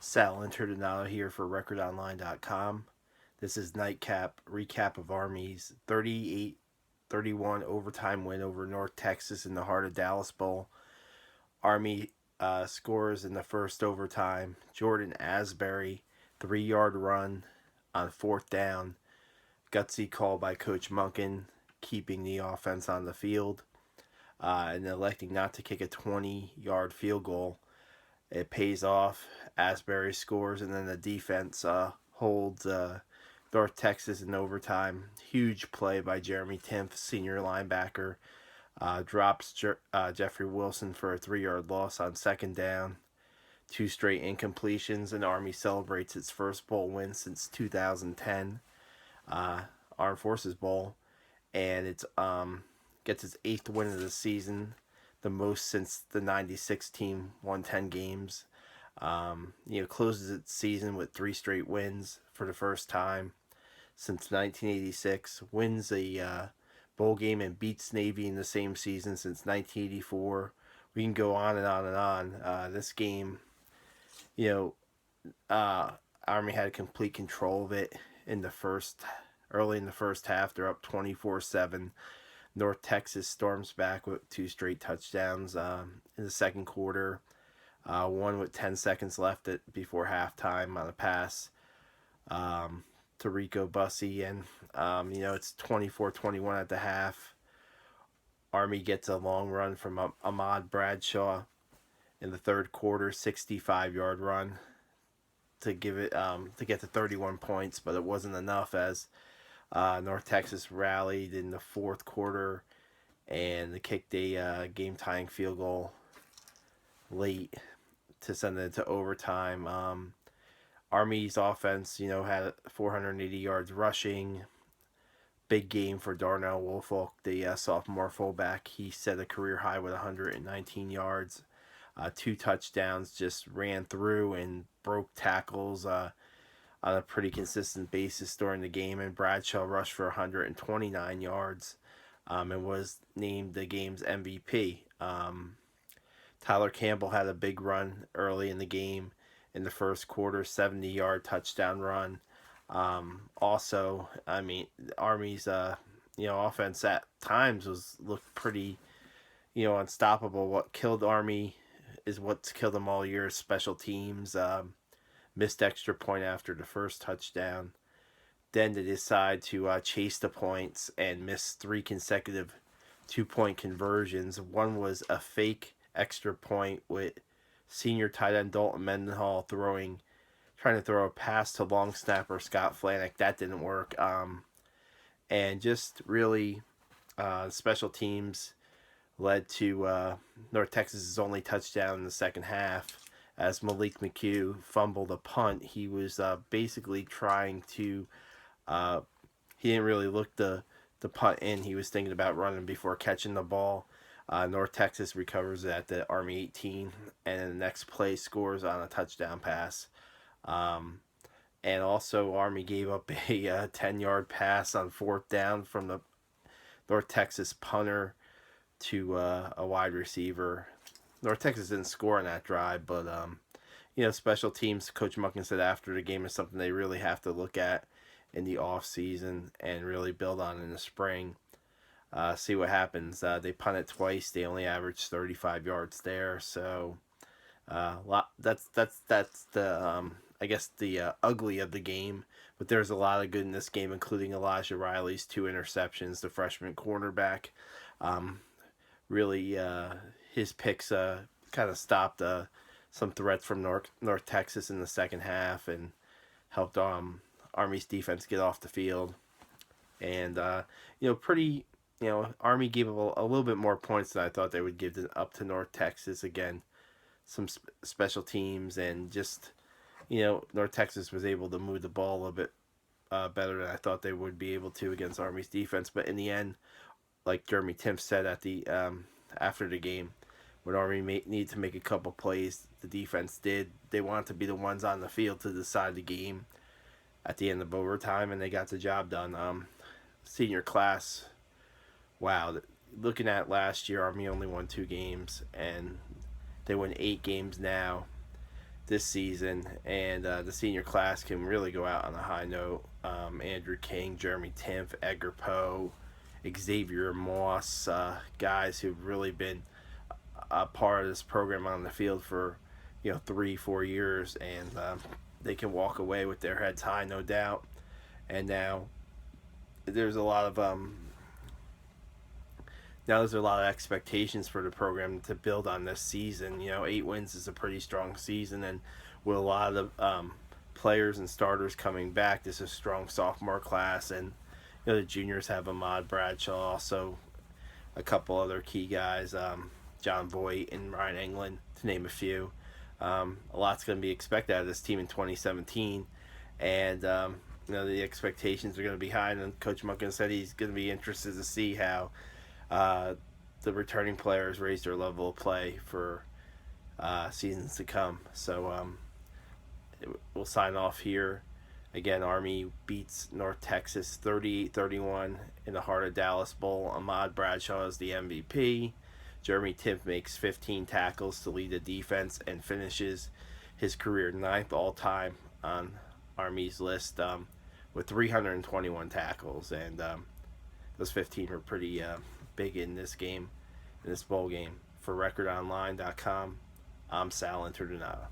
Sal Internado here for recordonline.com. This is KnightCap recap of Army's 38-31 overtime win over North Texas in the heart of Dallas Bowl. Army scores in the first overtime. Jordan Asbury, 3-yard run on fourth down. Gutsy call by Coach Monken, keeping the offense on the field and electing not to kick a 20-yard field goal. It pays off. Asbury scores, and then the defense holds North Texas in overtime. Huge play by Jeremy Timpf, senior linebacker. Drops Jeffrey Wilson for a 3-yard loss on second down. 2 straight incompletions, and Army celebrates its first bowl win since 2010 Armed Forces Bowl, and it's gets its 8th win of the season, the most since the '96 team won 10 games. Closes its season with 3 straight wins for the first time since 1986. Wins a bowl game and beats Navy in the same season since 1984. We can go on and on and on. This game, Army had complete control of it early in the first half. They're up 24-7. North Texas storms back with 2 straight touchdowns in the second quarter. One with 10 seconds left before halftime on a pass to Rico Bussey. And, it's 24-21 at the half. Army gets a long run from Ahmad Bradshaw in the third quarter, 65-yard run to get to 31 points, but it wasn't enough as North Texas rallied in the fourth quarter and they kicked a game-tying field goal late to send it to overtime. Army's offense, had 480 yards rushing. Big game for Darnell Woolfolk, the sophomore fullback. He set a career high with 119 yards. 2 touchdowns, just ran through and broke tackles on a pretty consistent basis during the game. And Bradshaw rushed for 129 yards and was named the game's MVP. Tyler Campbell had a big run early in the game in the first quarter, 70-yard touchdown run. Army's offense at times looked pretty unstoppable. What killed Army is what's killed them all year: special teams. Missed extra point after the first touchdown. Then they decide to chase the points and miss 3 consecutive 2-point conversions. One was a fake extra point with senior tight end Dalton Mendenhall trying to throw a pass to long snapper Scott Flanick. That didn't work. And just really special teams led to North Texas's only touchdown in the second half as Malik McHugh fumbled a punt. He was basically trying to he didn't really look the punt in. He was thinking about running before catching the ball. North Texas recovers it at the Army 18, and then the next play scores on a touchdown pass. And also Army gave up a 10-yard pass on fourth down from the North Texas punter to a wide receiver. North Texas didn't score on that drive, but special teams, Coach Monken said after the game, is something they really have to look at in the off season and really build on in the spring. See what happens. They punted twice. They only averaged 35 yards there. So that's the I guess the ugly of the game. But there's a lot of good in this game, including Elijah Riley's 2 interceptions. The freshman cornerback, really his picks kind of stopped some threats from North Texas in the second half and helped Army's defense get off the field. And Army gave a little bit more points than I thought they would give up to North Texas. Again, some special teams and just, North Texas was able to move the ball a little bit better than I thought they would be able to against Army's defense. But in the end, like Jeremy Timpf said at the after the game, when Army needed to make a couple plays, the defense did. They wanted to be the ones on the field to decide the game at the end of overtime, and they got the job done. Senior class, wow. Looking at last year, Army only won 2 games, and they win 8 games now. this season, and the senior class can really go out on a high note. Andrew King, Jeremy Timpf, Edgar Poe, Xavier Moss, guys who've really been a part of this program on the field for 3-4 years, and they can walk away with their heads high, no doubt. And there's a lot of expectations for the program to build on this season. 8 wins is a pretty strong season, and with a lot of players and starters coming back, this is a strong sophomore class, and the juniors have Ahmad Bradshaw, also a couple other key guys, John Voight and Ryan England, to name a few. A lot's going to be expected out of this team in 2017, and the expectations are going to be high. And Coach Munkin said he's going to be interested to see how the returning players raise their level of play for seasons to come. So we'll sign off here. Again, Army beats North Texas 38-31 in the Heart of Dallas Bowl. Ahmad Bradshaw is the MVP. Jeremy Timpf makes 15 tackles to lead the defense and finishes his career 9th all-time on Army's list with 321 tackles. And those 15 were pretty big in this game, in this bowl game. For recordonline.com, I'm Sal Interdonata.